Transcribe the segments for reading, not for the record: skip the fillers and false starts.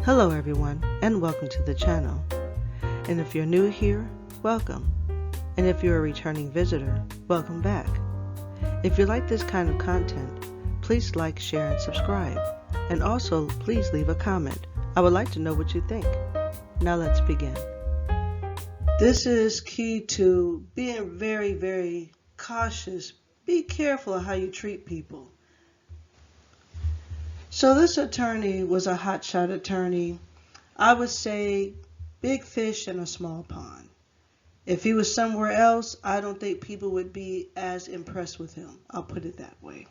Hello everyone, and welcome to the channel. And if you're new here, welcome. And if you're a returning visitor, welcome back. If you like this kind of content, please like, share, and subscribe. And also, please leave a comment. I would like to know what you think. Now let's begin. This is key to being very, very cautious. Be careful of how you treat people. So this attorney was a hotshot attorney. I would say big fish in a small pond. If he was somewhere else, I don't think people would be as impressed with him. I'll put it that way.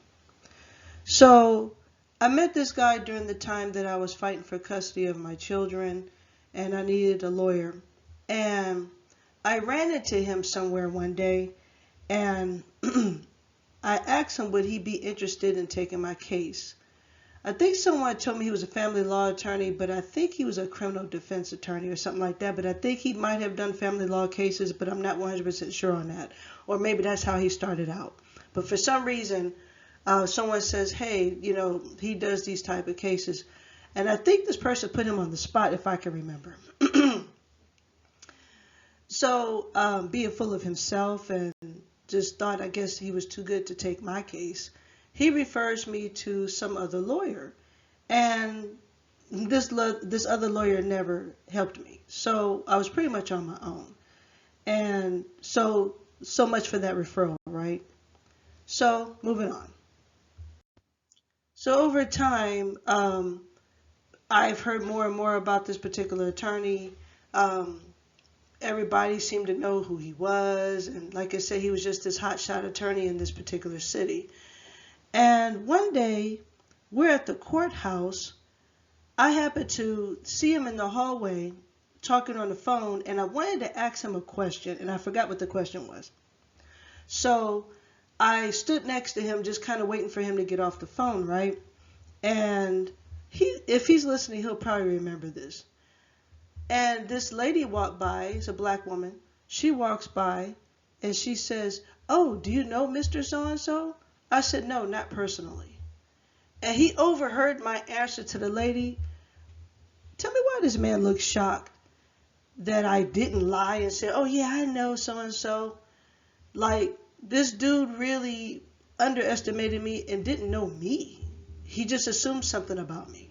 So I met this guy during the time that I was fighting for custody of my children and I needed a lawyer. And I ran into him somewhere one day and I asked him would he be interested in taking my case. I think someone told me he was a family law attorney, but I think he was a criminal defense attorney or something like that. But I think he might have done family law cases, but I'm not 100% sure on that. Or maybe that's how he started out. But for some reason, someone says, hey, he does these type of cases. And I think this person put him on the spot, if I can remember. So being full of himself and just thought, I guess he was too good to take my case. He refers me to some other lawyer, and this other lawyer never helped me. So I was pretty much on my own. And so much for that referral, right? So moving on. So over time, I've heard more and more about this particular attorney. Everybody seemed to know who he was. And like I said, he was just this hotshot attorney in this particular city. And one day, we're at the courthouse. I happened to see him in the hallway talking on the phone, and I wanted to ask him a question, and I forgot what the question was. So I stood next to him, just kind of waiting for him to get off the phone, right? And if he's listening, he'll probably remember this. And this lady walked by, it's a black woman. She walks by, and she says, "Oh, do you know Mr. So-and-so?" I said, "No, not personally." And he overheard my answer to the lady. Tell me why this man looks shocked that I didn't lie and say, "Oh yeah, I know so-and-so." Like, this dude really underestimated me and didn't know me. He just assumed something about me.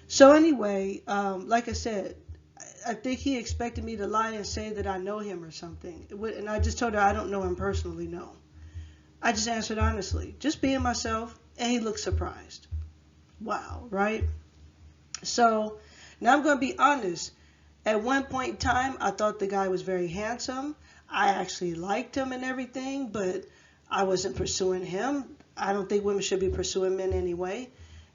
So anyway, like I said, I think he expected me to lie and say that I know him or something. And I just told her I don't know him personally, no. I just answered honestly, just being myself, and he looked surprised. Wow, right? So now I'm going to be honest. At one point in time, I thought the guy was very handsome. I actually liked him and everything, but I wasn't pursuing him. I don't think women should be pursuing men anyway.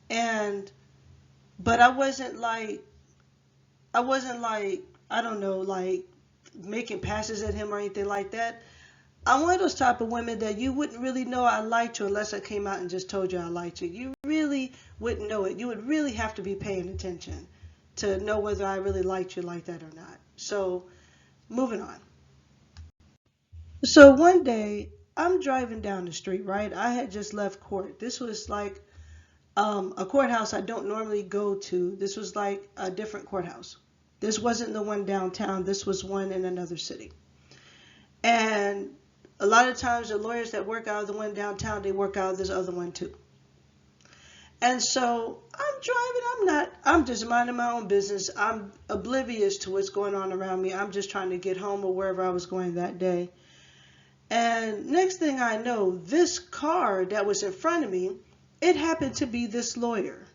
But I wasn't like, I don't know, like making passes at him or anything like that. I'm one of those type of women that you wouldn't really know I liked you unless I came out and just told you I liked you. You really wouldn't know it. You would really have to be paying attention to know whether I really liked you like that or not. So moving on. So one day I'm driving down the street, right? I had just left court. This was like a courthouse I don't normally go to. This was like a different courthouse. This wasn't the one downtown. This was one in another city. And a lot of times the lawyers that work out of the one downtown, they work out of this other one too. And so I'm driving, I'm just minding my own business. I'm oblivious to what's going on around me. I'm just trying to get home or wherever I was going that day. And next thing I know, this car that was in front of me, it happened to be this lawyer.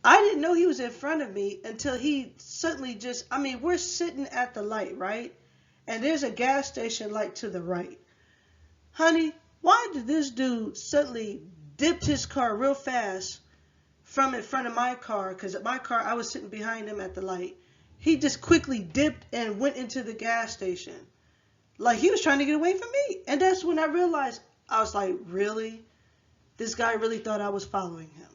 I didn't know he was in front of me until he suddenly we're sitting at the light, right? And there's a gas station light to the right. Honey, why did this dude suddenly dip his car real fast from in front of my car? Because at my car, I was sitting behind him at the light. He just quickly dipped and went into the gas station. Like he was trying to get away from me. And that's when I realized, I was like, really? This guy really thought I was following him.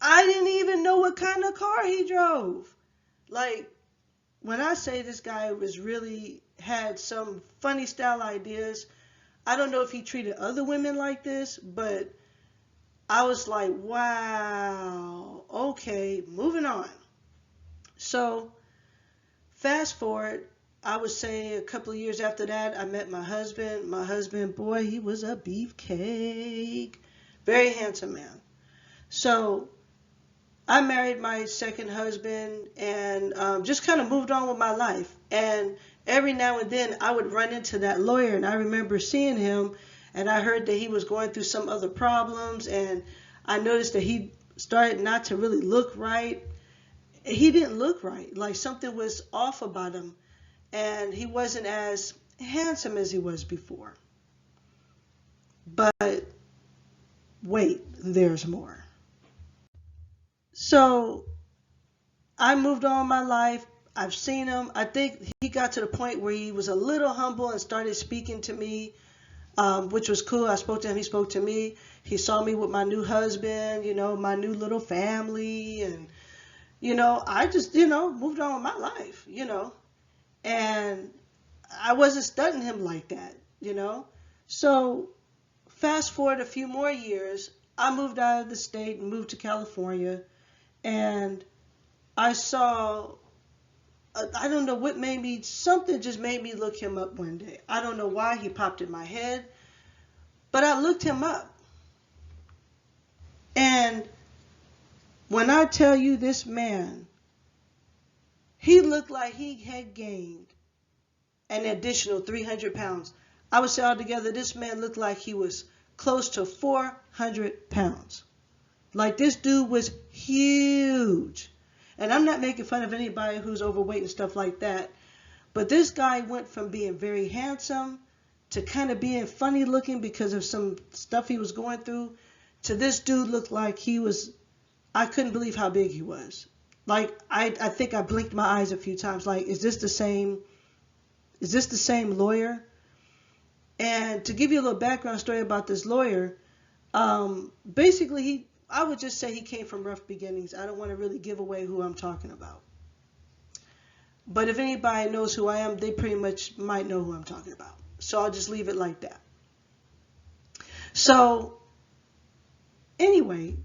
I didn't even know what kind of car he drove. Like, when I say this guy had some funny style ideas, I don't know if he treated other women like this, but I was like, wow, okay, moving on. So fast forward, I would say a couple of years after that, I met my husband. My husband, boy, he was a beefcake. Very handsome man. So I married my second husband and just kind of moved on with my life. And every now and then I would run into that lawyer, and I remember seeing him, and I heard that he was going through some other problems, and I noticed that he started not to really look right. He didn't look right. Like something was off about him, and he wasn't as handsome as he was before. But wait, there's more. So I moved on in my life. I've seen him. I think he got to the point where he was a little humble and started speaking to me, which was cool. I spoke to him. He spoke to me. He saw me with my new husband, my new little family. And, I just, moved on with my life. And I wasn't studying him like that. So fast forward a few more years, I moved out of the state and moved to California. And I saw, I don't know what made me, something just made me look him up one day. I don't know why he popped in my head, but I looked him up. And when I tell you this man, he looked like he had gained an additional 300 pounds. I would say altogether, this man looked like he was close to 400 pounds. Like this dude was huge. And I'm not making fun of anybody who's overweight and stuff like that. But this guy went from being very handsome to kind of being funny looking because of some stuff he was going through to this dude looked like he was, I couldn't believe how big he was. Like, I think I blinked my eyes a few times. Like, is this the same lawyer? And to give you a little background story about this lawyer, basically I would just say he came from rough beginnings. I don't want to really give away who I'm talking about. But if anybody knows who I am, they pretty much might know who I'm talking about. So I'll just leave it like that. So anyway,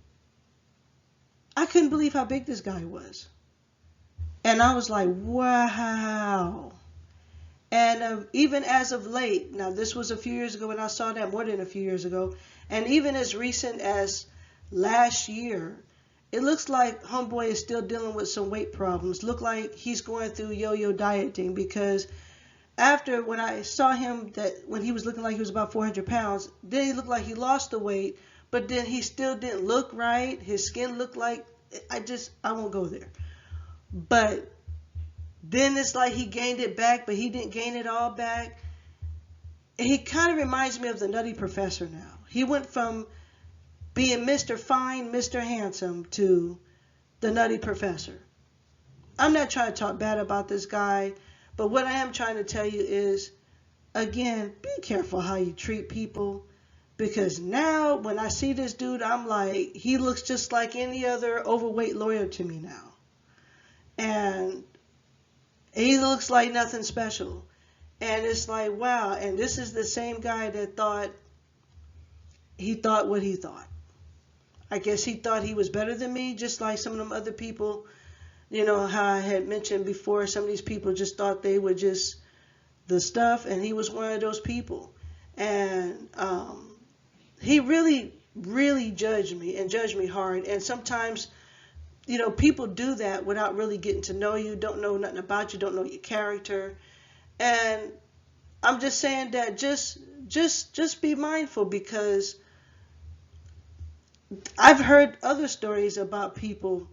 I couldn't believe how big this guy was. And I was like, wow. And even as of late, now this was a few years ago when I saw that, more than a few years ago, and even as recent as last year, it looks like homeboy is still dealing with some weight problems. Look like he's going through yo-yo dieting, because after when I saw him, that when he was looking like he was about 400 pounds, then he looked like he lost the weight, but then he still didn't look right. His skin looked like, I won't go there. But then it's like he gained it back, but he didn't gain it all back. He kind of reminds me of the Nutty Professor now. He went from being Mr. Fine, Mr. Handsome to the Nutty Professor. I'm not trying to talk bad about this guy, but what I am trying to tell you is, again, be careful how you treat people, because now when I see this dude, I'm like, he looks just like any other overweight lawyer to me now. And he looks like nothing special. And it's like, wow. And this is the same guy that thought what he thought. I guess he thought he was better than me, just like some of them other people, how I had mentioned before, some of these people just thought they were just the stuff, and he was one of those people. And he really, really judged me, and judged me hard. And sometimes, people do that without really getting to know you, don't know nothing about you, don't know your character. And I'm just saying that just be mindful, because I've heard other stories about people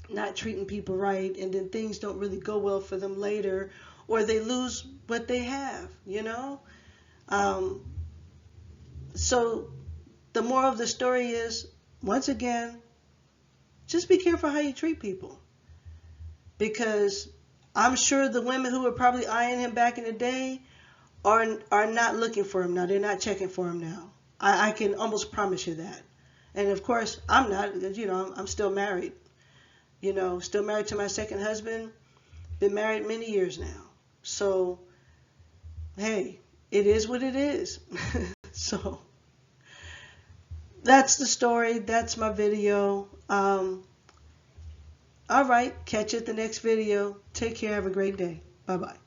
not treating people right, and then things don't really go well for them later, or they lose what they have, So the moral of the story is, once again, just be careful how you treat people. Because I'm sure the women who were probably eyeing him back in the day are not looking for him now. They're not checking for him now. I can almost promise you that. And of course, I'm not, I'm still married. Still married to my second husband. Been married many years now. So, hey, it is what it is. So, that's the story. That's my video. All right, catch you at the next video. Take care. Have a great day. Bye-bye.